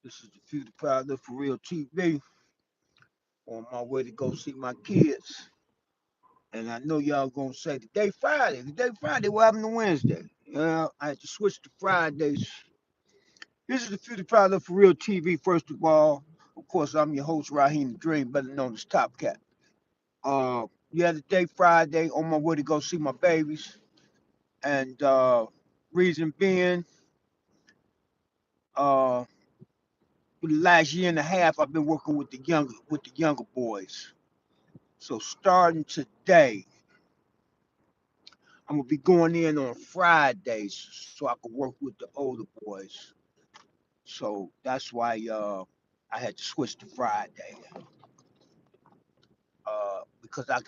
This is the Future Pilot for Real TV. On my way to go see my kids. And I know y'all gonna say today Friday. Today Friday, what happened to Wednesday? Yeah, I had to switch to Fridays. This is the Future Pilot for Real TV. First of all, of course, I'm your host, Raheem the Dream, better known as Top Cat. Yeah, today Friday, on my way to go see my babies. And reason being, uh, for the last year and a half, I've been working with the younger boys. So starting today, I'm gonna be going in on Fridays so I can work with the older boys. So that's why I had to switch to Friday because I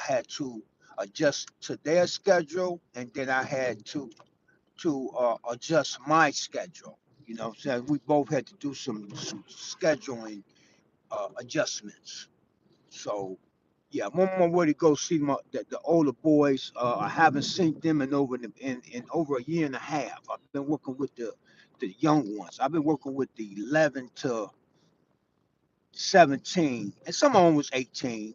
had to adjust to their schedule and then I had to adjust my schedule. So we both had to do some scheduling adjustments. So yeah, I'm on my way to go see the older boys. I haven't seen them in over a year and a half. I've been working with the young ones. I've been working with the 11 to 17, and some of them was 18.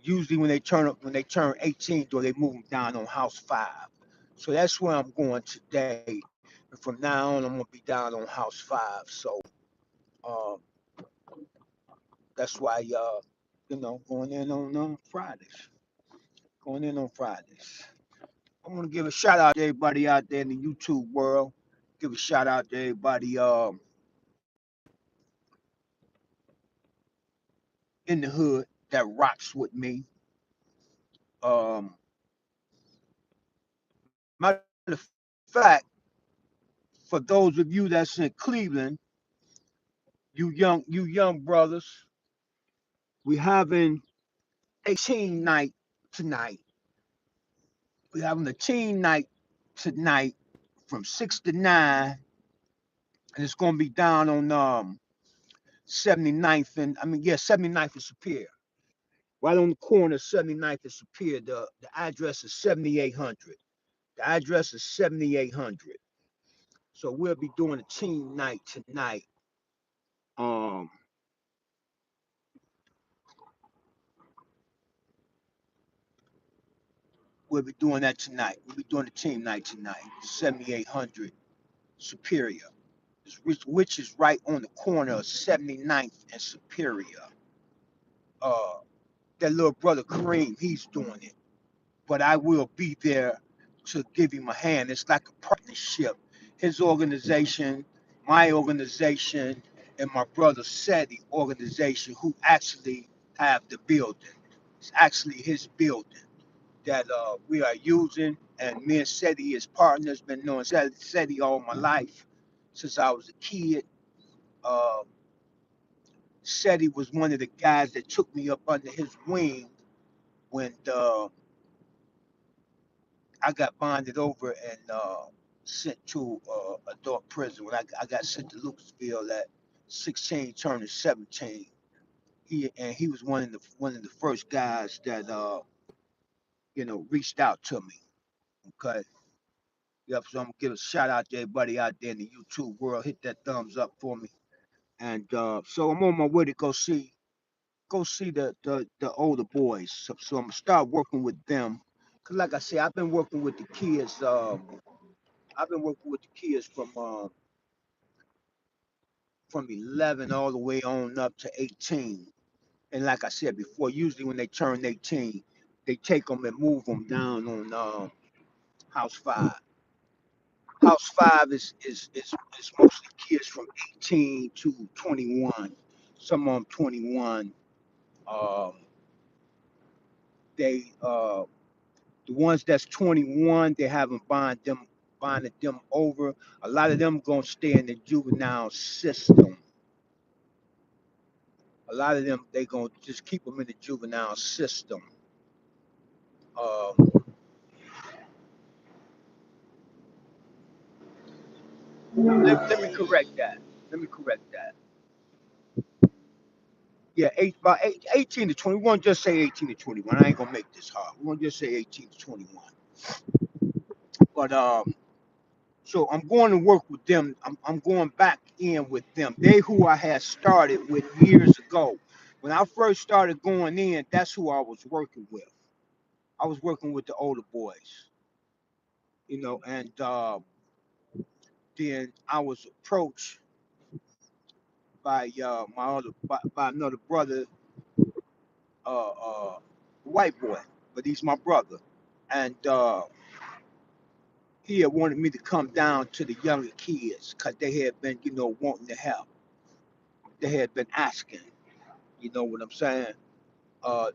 Usually when they turn 18, though they move them down on House 5. So that's where I'm going today. And from now on, I'm gonna be down on House 5. So um, that's why going in on Fridays. Going in on Fridays. I want to give a shout out to everybody out there in the YouTube world. Give a shout out to everybody in the hood that rocks with me. Um, Matter of fact, for those of you that's in Cleveland, you young brothers, we having a teen night tonight. We having a teen night tonight from 6 to 9, and it's gonna be down on 79th and 79th and Superior. Right on the corner of 79th and Superior. The address is 7800. The address is 7800. So we'll be doing a team night tonight. Um, we'll be doing that tonight. We'll be doing the team night tonight. 7800 Superior, which is right on the corner of 79th and Superior. Uh, that little brother Kareem, he's doing it. But I will be there to give him a hand. It's like a partnership. His organization, my organization, and my brother Seti organization, who actually have the building. It's actually his building that we are using. And me and Seti, his partners, been knowing Seti all my life since I was a kid. Uh, Seti was one of the guys that took me up under his wing when I got bonded over and sent to adult prison. When I got sent to Lucasville at 16, turning 17, he was one of the first guys that reached out to me. Okay, yep. So I'm gonna give a shout out to everybody out there in the YouTube world. Hit that thumbs up for me. And so I'm on my way to go see the older boys. So I'm gonna start working with them. Cause like I said, I've been working with the kids. I've been working with the kids from 11 all the way on up to 18. And like I said before, usually when they turn 18, they take them and move them down on House 5. House 5 is mostly kids from 18 to 21. Some of them 21. Um, they the ones that's 21, they haven't bonded them over. A lot of them gonna stay in the juvenile system. A lot of them they gonna just keep them in the juvenile system. Um, let me correct that. Let me correct that. Yeah, 18 to 20. We won't just say 18 to 21. I ain't gonna make this hard. We won't just say 18 to 21. But So I'm going to work with them. I'm going back in with them. They who I had started with years ago. When I first started going in, that's who I was working with. I was working with the older boys, and then I was approached by by another brother, white boy, but he's my brother, and he had wanted me to come down to the younger kids because they had been, wanting to help. They had been asking, you know what I'm saying?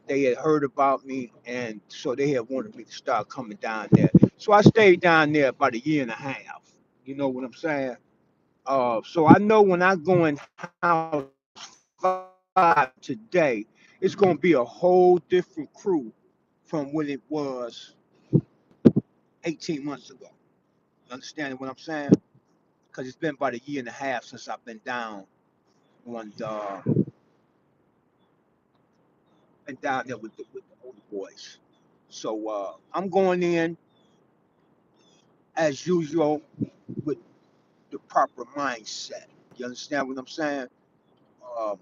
They had heard about me, and so they had wanted me to start coming down there. So I stayed down there about a year and a half. You know what I'm saying? So I know when I go in house 5 today, it's gonna be a whole different crew from what it was 18 months ago. You understand what I'm saying? Because it's been about a year and a half since I've been down on been down there with the older boys. So I'm going in as usual with the proper mindset. You understand what I'm saying? Um,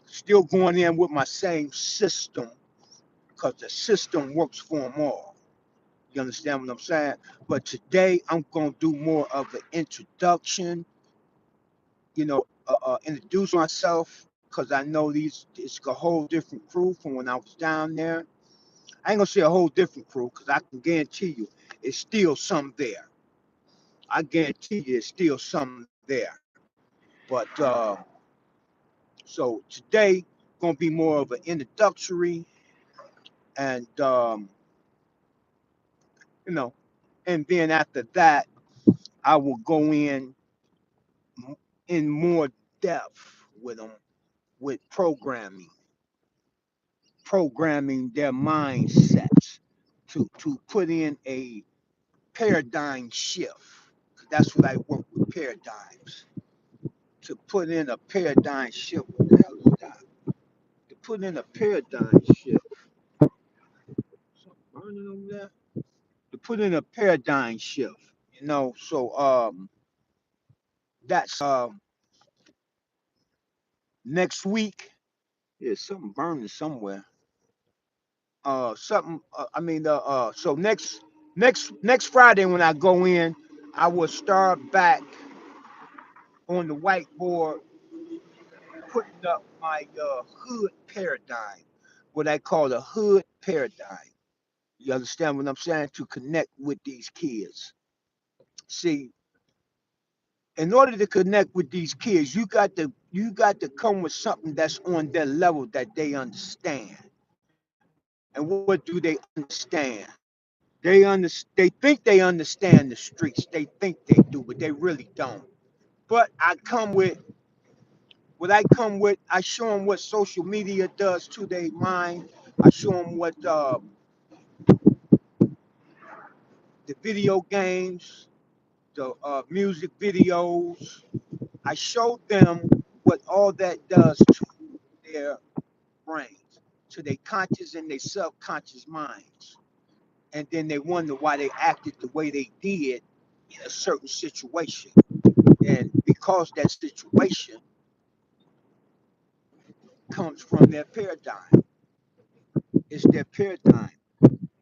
Still going in with my same system because the system works for them all. You understand what I'm saying? But today I'm going to do more of an introduction, introduce myself because I know it's a whole different crew from when I was down there. I ain't going to say a whole different crew because I can guarantee you it's still some there. I guarantee you it's still some there. But so today going to be more of an introductory and you know, and then after that I will go in more depth with them with programming their mindsets to put in a paradigm shift. That's what I work with paradigms. To put in a paradigm shift. What the hell is that? To put in a paradigm shift. Something burning over there. To put in a paradigm shift. So that's next week. Yeah, something burning somewhere. Something. So next Friday when I go in, I will start back on the whiteboard putting up my hood paradigm, what I call the hood paradigm. You understand what I'm saying? To connect with these kids. See, in order to connect with these kids, you got to come with something that's on their level that they understand. And what do they understand? They think they understand the streets. They think they do, but they really don't. But I come with, I show them what social media does to their mind. I show them what the video games, the music videos. I show them what all that does to their brains, to their conscious and their subconscious minds. And then they wonder why they acted the way they did in a certain situation. And because that situation comes from their paradigm, it's their paradigm.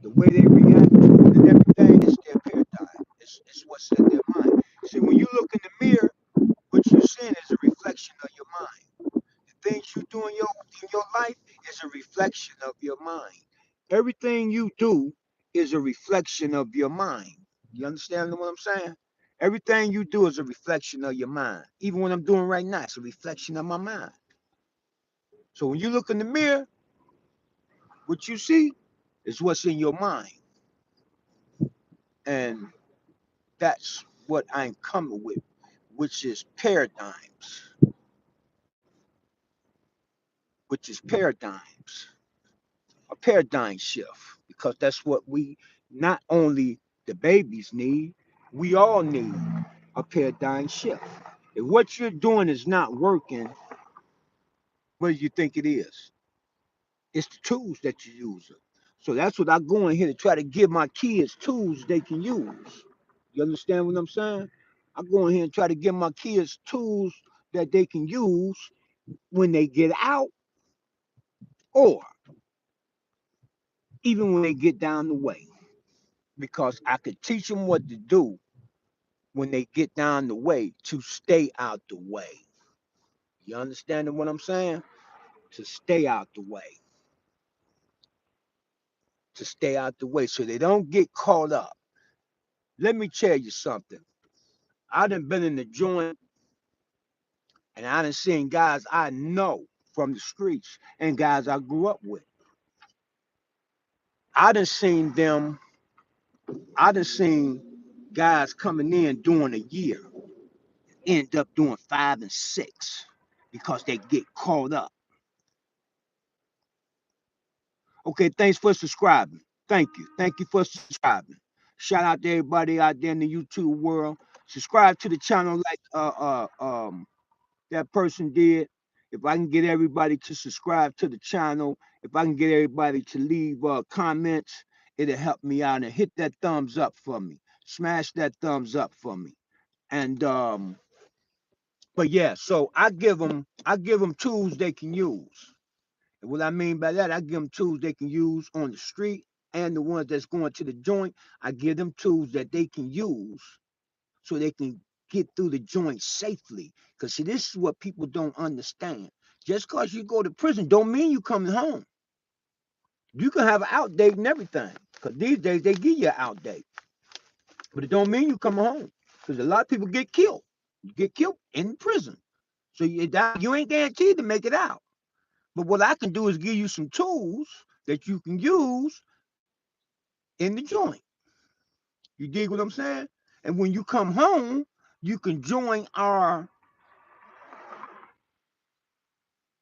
The way they react to it and everything is their paradigm. It's what's in their mind. See, when you look in the mirror, what you're seeing is a reflection of your mind. The things you do in your life is a reflection of your mind. Everything you do is a reflection of your mind. You understand what I'm saying? Everything you do is a reflection of your mind. Even what I'm doing right now, it's a reflection of my mind. So when you look in the mirror, what you see is what's in your mind. And that's what I'm coming with, which is paradigms, a paradigm shift, because that's what we, not only the babies need, we all need a paradigm shift. If what you're doing is not working, what do you think it is? It's the tools that you're using. So that's what I go in here to try to give my kids tools they can use. You understand what I'm saying? I go in here and try to give my kids tools that they can use when they get out, or even when they get down the way, because I could teach them what to do when they get down the way to stay out the way. You understanding what I'm saying? To stay out the way, to stay out the way so they don't get caught up. Let me tell you something. I done been in the joint and I done seen guys I know from the streets and guys I grew up with. I done seen them, I done seen guys coming in doing a year, end up doing 5 and 6 because they get caught up. Okay, thanks for subscribing. Thank you. Thank you for subscribing. Shout out to everybody out there in the YouTube world. Subscribe to the channel like that person did. If I can get everybody to subscribe to the channel, if I can get everybody to leave comments, it'll help me out, and hit that thumbs up for me. Smash that thumbs up for me. And but yeah, so I give them tools they can use. And what I mean by that, I give them tools they can use on the street, and the ones that's going to the joint, I give them tools that they can use so they can get through the joint safely. Because see, this is what people don't understand. Just because you go to prison don't mean you coming home. You can have an out date and everything. Because these days they give you an out date. But it don't mean you coming home. Because a lot of people get killed. You get killed in prison. So you ain't guaranteed to make it out. But what I can do is give you some tools that you can use in the joint. You dig what I'm saying? And when you come home, you can join our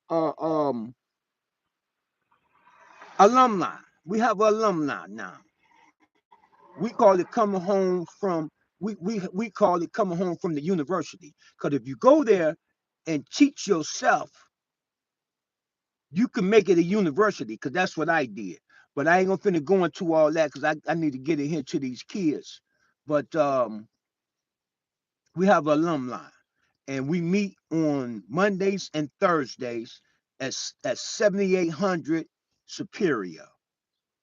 uh, um alumni. We have alumni now. We call it coming home from we call it coming home from the university. Because if you go there and teach yourself, you can make it a university. Because that's what I did. But I ain't gonna finna go into all that because I need to get it here to these kids. But we have alumni, and we meet on Mondays and Thursdays at 7800 Superior.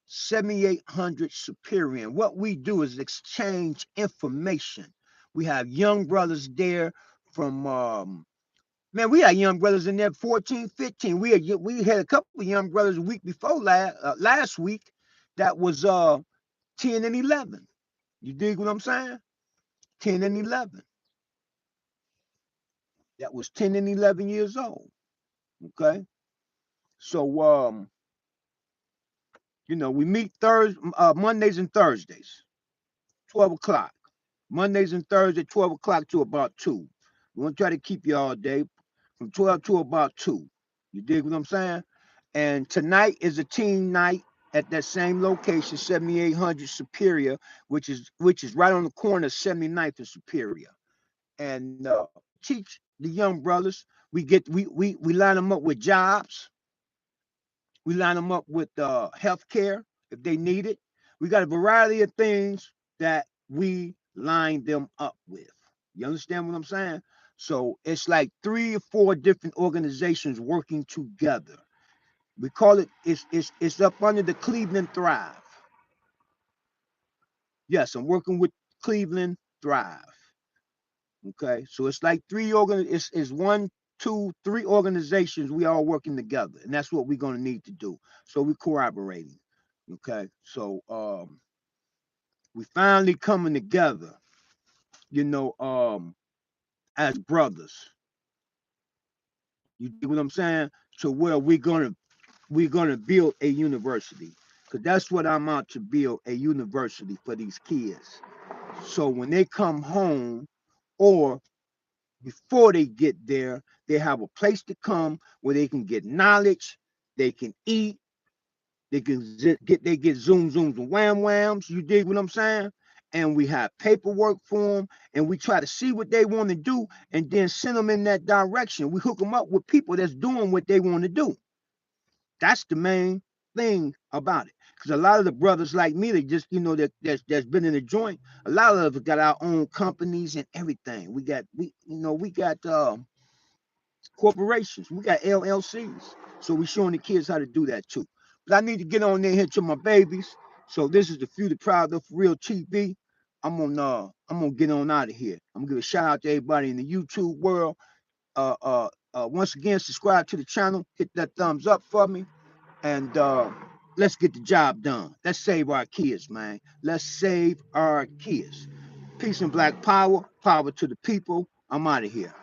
7800 Superior. And what we do is exchange information. We have young brothers there from man, we had young brothers in there 14, 15. We had a couple of young brothers a week before last week that was 10 and 11. You dig what I'm saying? 10 and 11. That was 10 and 11 years old. Okay. So we meet Mondays and Thursdays, 12 o'clock. Mondays and Thursdays, 12 o'clock to about 2. We want to try to keep you all day from 12 to about 2. You dig what I'm saying? And tonight is a team night at that same location, 7800 Superior, which is right on the corner of 79th and Superior. And teach the young brothers. We line them up with jobs. We line them up with health care if they need it. We got a variety of things that we line them up with. You understand what I'm saying? So it's like 3 or 4 different organizations working together. We call it's up under the Cleveland Thrive. Yes, I'm working with Cleveland Thrive. Okay, so it's like it's 1, 2, 3 organizations. We all working together, and that's what we're gonna need to do. So we're cooperating. Okay, so we finally coming together. You know, as brothers. You do what I'm saying? To where we're gonna build a university, because that's what I'm out to build, a university for these kids. So when they come home, or before they get there, they have a place to come where they can get knowledge, they can eat, they get zooms and wham whams. You dig what I'm saying? And we have paperwork for them, and we try to see what they want to do, and then send them in that direction. We hook them up with people that's doing what they want to do. That's the main. thing about it. Because a lot of the brothers like me, they just, that's been in the joint. A lot of us got our own companies and everything. We got corporations. We got LLCs. So we showing the kids how to do that too. But I need to get on there here to my babies. So this is the Few the Proud of Real TV. I'm gonna get on out of here. I'm gonna give a shout out to everybody in the YouTube world. Once again, subscribe to the channel, hit that thumbs up for me, and let's get the job done. Let's save our kids, man. Let's save our kids. Peace and black power, power to the people. I'm out of here.